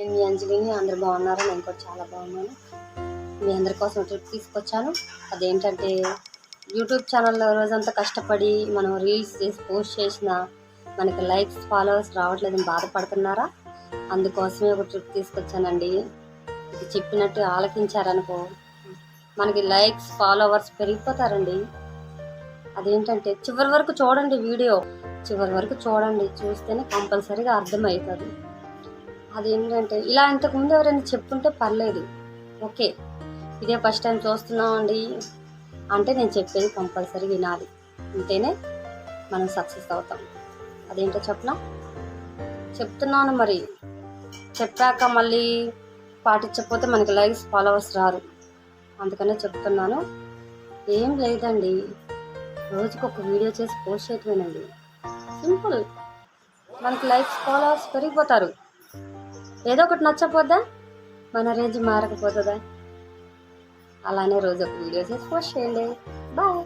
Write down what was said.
నేను మీ అంజలిని. అందరు బాగున్నారా? నేను కూడా చాలా బాగున్నాను. మీ అందరి కోసం ట్రిప్ తీసుకొచ్చాను. అదేంటంటే యూట్యూబ్ ఛానల్లో రోజంతా కష్టపడి మనం రీల్స్ చేసి పోస్ట్ చేసిన మనకి లైక్స్ ఫాలోవర్స్ రావట్లేదని బాధపడుతున్నారా? అందుకోసమే ఒక ట్రిప్ తీసుకొచ్చానండి. ఇది చెప్పినట్టు ఆలకించారనుకో మనకి లైక్స్ ఫాలోవర్స్ పెరిగిపోతారండి. అదేంటంటే చివరి వరకు చూడండి, వీడియో చివరి వరకు చూడండి, చూస్తేనే కంపల్సరీగా అర్థమవుతుంది. అదేంటంటే ఇలా ఇంతకుముందు ఎవరైనా చెప్పుంటే పర్లేదు, ఓకే. ఇదే ఫస్ట్ టైం చూస్తున్నామండి అంటే నేను చెప్పేది కంపల్సరీ వినాలి, ఉంటేనే మనం సక్సెస్ అవుతాం. అదేంటో చెప్తున్నాను. మరి చెప్పాక మళ్ళీ పాటించకపోతే మనకి లైక్స్ ఫాలోవర్స్ రారు. అందుకనే చెప్తున్నాను. ఏం లేదండి, రోజుకు ఒక వీడియో చేసి పోస్ట్ చేయటమేనండి. సింపుల్. మనకి లైక్స్ ఫాలోవర్స్ పెరిగిపోతారు. ఏదో ఒకటి నచ్చపోద్దా, మన రేంజ్ మారకపోతుందా? అలానే రోజు ఒక వీడియో చేసి పోస్ట్ చేయండి. బాయ్.